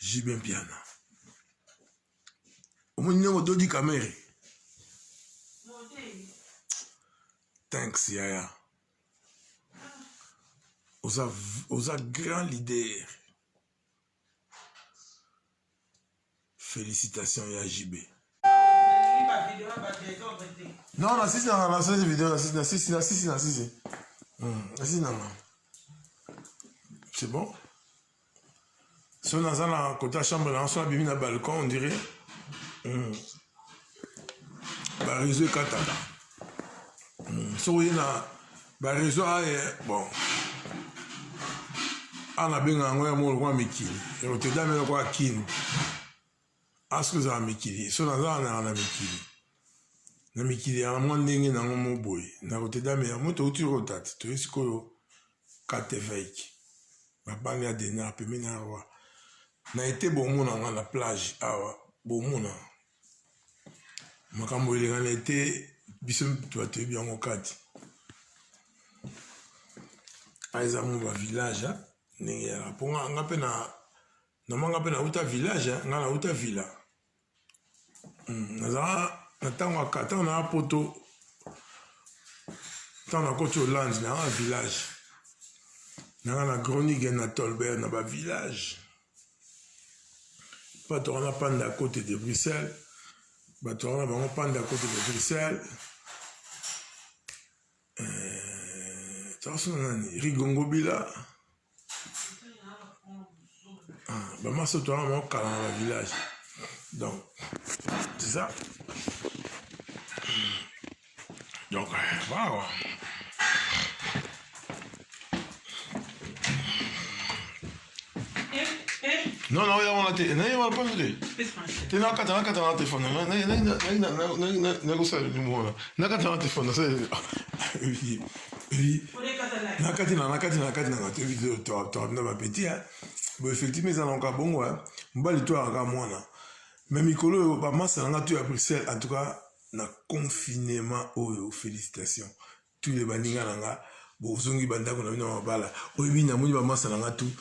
Jibin piano. Au moins, Dodi Kamere. Thanks, Yaya. Osa grand leader. Félicitations, Yaya JB. Non, la 6 dans la vidéo, la 6. C'est bon? Si on a dans côté chambre, là, on soit bien dans le balcon, on dirait. Bah, réseau Katana. Si on a bah, réseau, bon. On a bien un peu Mikili. Et on te donne un peu Kin. Est-ce que ça a Mikili? Si on a Mikili. Na Mikili, on a moins de gens dans mon boy. Na côté d'Amé, on a tout rotate. Tu es ce que Kate Veik. Ma banque a des nappes, mais n'a pas. Na été bon moun dans la plage. Ah, bon moun. Ma cambo il a été. Bisum, tu as été bien au Kati. Aïza mon village. Pour moi, on a peine à. Normalement, on a peine à village. On a outa villa. Natanga kata na poto tanga koti Hollande na un village na Groningen na Tolbert na ba village pas on a panda à côté de Bruxelles ba on a panda à côté de Bruxelles ça nani Rigongo Bila ba maso to na kala na village donc c'est ça. Donc, waouh! Non, on a été. Non, on a pas vu. Tu n'as qu'à t'en téléphone. En tout cas, na confinement, oh, félicitations. Tous les bandinga nanga, bon, zongi banda qu'on a vu dans ma bala. Oh, oui, na mouni ba massa nanga tout.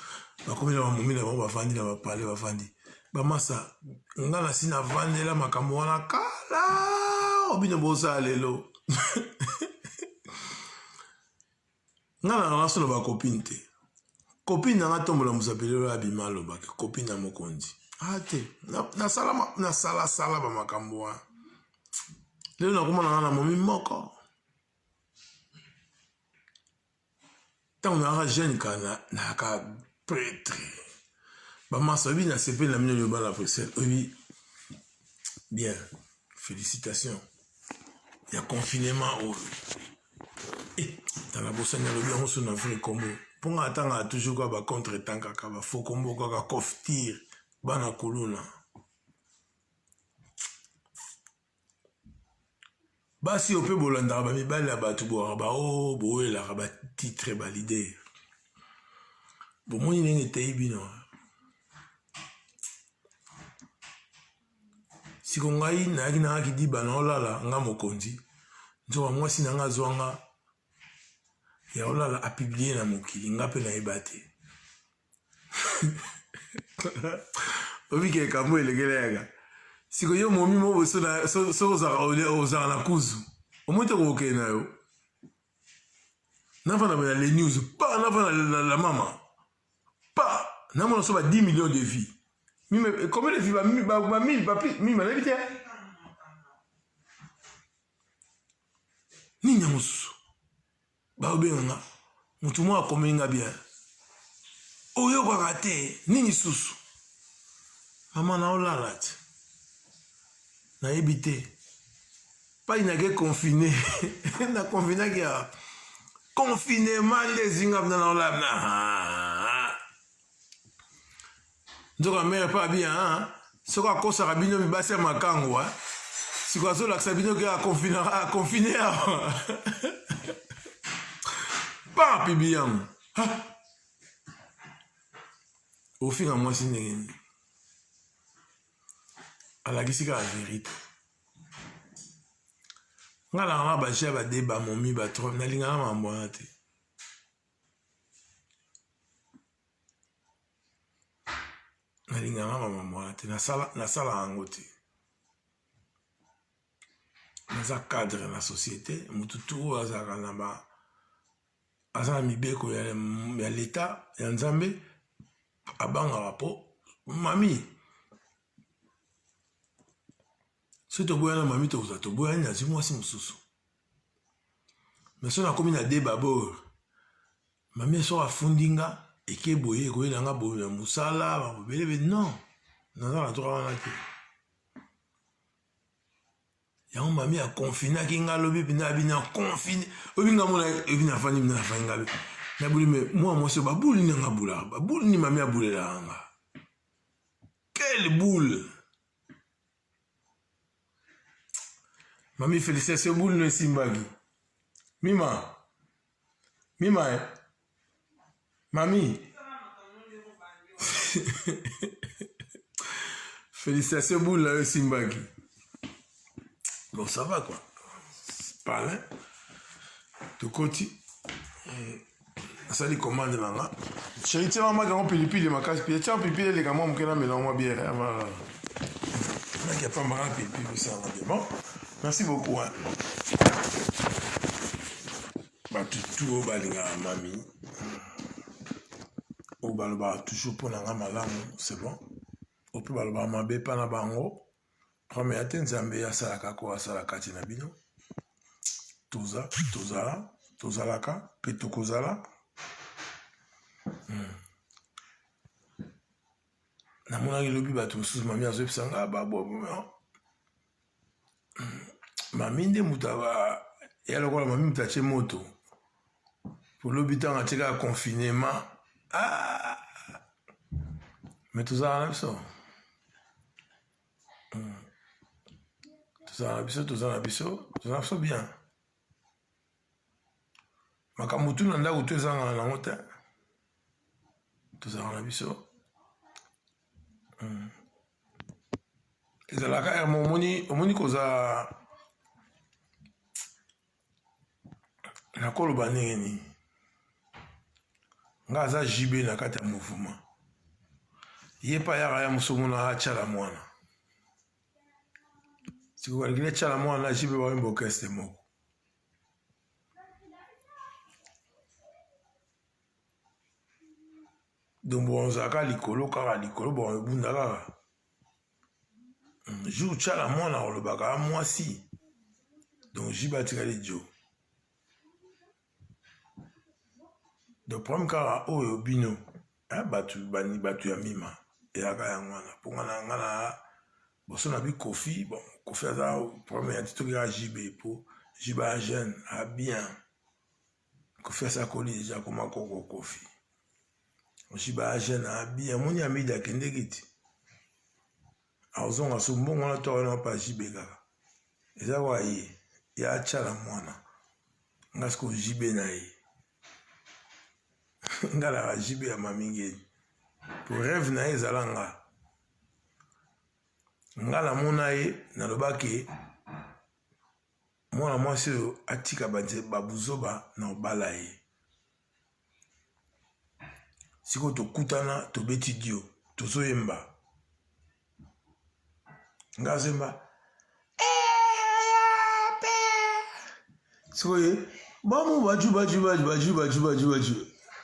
Ba comme la moumi na ba fandi na ba parler ba fandi. Ba massa, nga na sina vande la makambo wana kala. Obino bosa lelo. Nga na nga solo ba copine te. Copine nanga tombola musapelelo abima loba ke copine na mokondi. Ah te, na sala ba makambo wana. Leo nakomana na momi moko. Tant on a jeune kana na ka prêtre. Ba masabi na sepe la mine yoba la Bruxelles. Oui. Bien. Félicitations. Il y a confinement au. Et dans la bossa na lobi on se na vrai comme pour attendre toujours ka ba contre tanka ka ba faux combo ka koftir bana kuluna. Bah si on peut bolanda ba mi bala ba tu bo ba o bo la ba titre ba l'idée. Bon moi il n'était bino. Si kongai na kina ki di bana olala nga mokonzi. Nzo moi si nga zwanga ya olala a publier na mokili nga pe na ebate. Obi ke kambo elegelega. Si yo momi mo so za na kuzu omoto ko ke na yo na fana ba les news pas na fana la mama pas na mo so ba 10 millions de vies mais combien de vies ba 1000 ba plus ma l'habité ni nyamusu ba obenga mutu mo akomenga bien oyo kwa kate nini susu mama na olala na évité pas il n'a que confiné na confiné qui a confinement les ingab dans la na donc mère pas bien hein ce quoi cause rabino mi basse makango hein si quoi so la sabino qui a confiné pas bien au fin à moi c'est à la gisika la vérité. Nga la nga ba cheba débat momi ba trop na linga ma mbona te. nalinganga mama mwana te nasala yango te naza cadre na société mutu tu oyo azalaka na aza na mibeko ya leta ya nzambe abangaka po mami soki toboya na mami tokozala toboyani nazwi mwasi mosusu mais so nakomi na deba boyo mami so afundi nga eke boye ekoyelanga boye na mosala babobelebe non naza na droit wana te yango mami akonfinaki nga lobi mpena abina konfine obinga mona ebina afandi mina afandi nga nabuli me mwa mwasi babuli nanga bulaka babuli ni mami abulelaka nga quelle boule mami félicitation boule no esimbaki mima mami félicitation boule na yo esimbaki bon ça va quoi parle tokoti asali commande nanga chéri tia mama kango pilipili makasi pia tia pilipili eleka mwa moke na mélange mwa biere naki apambaka pilipili osanga bien bon merci beaucoup hein. Bato tu oyo balingaka mami oyo balobaka toujours mpo nanga malamu c'est bon oyo mpe balobaka mabe mpa na bango premier ate nzambe asalaka ko asala kati na bino tozalaka mpe tokozala namonaki lobi bato mosusu mami azoyebisa nga babobo mami nde moto ya lokola mami moto atie moto po lobi ntango atiekaka confinement mais tozala na biso tozala na biso bien makambo tu na ndako to ezanga nango te tozala na biso ezalaka omoni kozala nakoloba ndenge nini nga aza jibe na kati ya mouvement ye pa yaka ya mosomona atyala mwana sikokalikile tyala mwana na jibe bayemba orchestre moko donc bonzalaka likolo kaka likolo bon ebunda kaka jour tyala mwana olobaka mwasi donc jibe atikali jo donc problème kaka oyo bino bato ya mima eyaka yango wana mpo nga na boso na bi kofi bon kofi aza problème ya titoki kaka jibe po jibe a jeune a bien kofi asakoli deja koma koko kofi jibe a jeune a bien moni amidi akendeki ti azonga so mbongo wana to wana pa jibe kaka eza kwa ye ya atyala mwana nga siko jibe na ye ngalaka jibe ya mamingeni po rêve na ye ezala nga namona ye nalobaki mwana mwasi oyo atika babuzoba na obala ye siko tokutana tobeti dio tozoyemba nga zemba siko ye bamu baju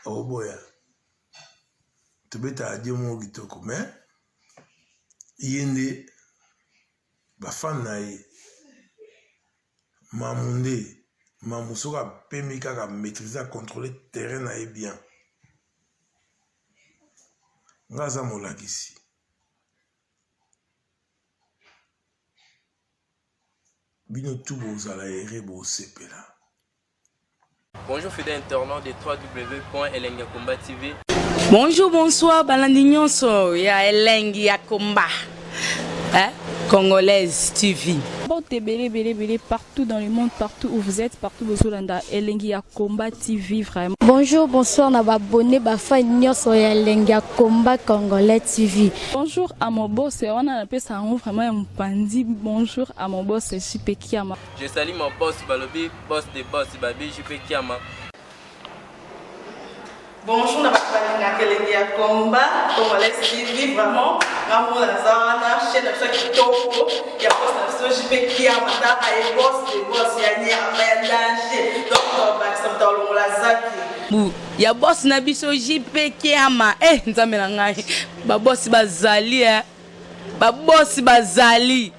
oboya tobeta adie mo kitoko mais ye nde bafane na ye mamu soki apemi kaka maîtrise acontrôle terrain na ye bien nga aza molakisi bino tu bozala ere bosepela. Bonjour fidèles internautes de www.elengiakomba TV. Bonjour, bonsoir, balandi nyonso ya Elengi ya Komba. Congolaise TV. Partout dans le monde, partout où vous êtes, partout où vous êtes, Elengi ya Komba TV vraiment. Bonjour, bonsoir, na abonné bafa nyonso ya Elengi ya Komba Congolais TV. Bonjour à mon boss, on a appelé ça vraiment un pandi. Bonjour à mon boss, JP Kiama. Je salue mon boss Balobi, boss de boss Babi, JP Kiama. Bonjour, balingaka elengi ya komba congolais TV vraiment ngamona naza wana chaîne na biso ya kitoko ya boss na biso jipe kiama ta aye boss de boss ya nyama ya danger donc bakisa moto alongola zaki ya boss na biso jipe kiama nzambe na ngai babosi bazali babosi bazali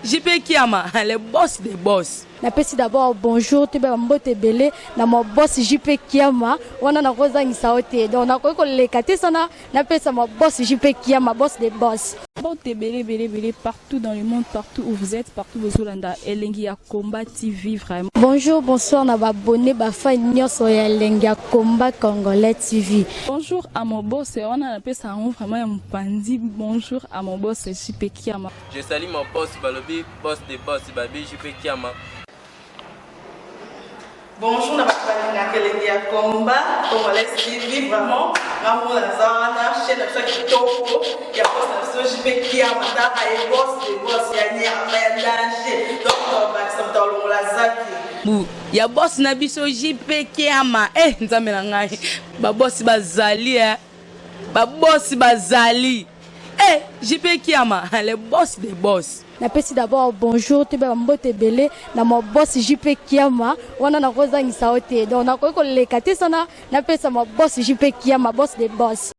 jipe kiama les boss des boss. Napesi d'abord bonjour te ba mbote belé na mo boss JP Kiama wana na kozangisa ote donc na ko lekate sana napesa mo boss JP Kiama boss des boss. Mbote belé partout dans le monde, partout où vous êtes, partout où vous êtes, Elengi ya Komba TV vraiment. Bonjour, bonsoir na ba abonné ba fan nyonso ya Elengi ya Komba Congolais TV. Bonjour à mon boss, on a appelé ça vraiment un pandi. Bonjour à mon boss JP Kiama. Je salue mon boss Balobi, boss des boss Babi JP Kiama. Bonjour, na balingaka elengi ya komba congolais TV vraiment ngamona naza wana chaîne na biso ya kitoko ya boss na biso jipe kiama ta aye boss de boss ya nyama ya danger donc bakisa moto alongola zaki ya boss na biso jipe kiama nzambe na ngai babosi bazali babosi bazali jipe kiama les boss des boss. Napesi d'abord bonjour te ba mbote belé na mo boss JP Kiama wana na kozangisa ote donc na ko lekate sana napesa mo boss JP Kiama boss des boss.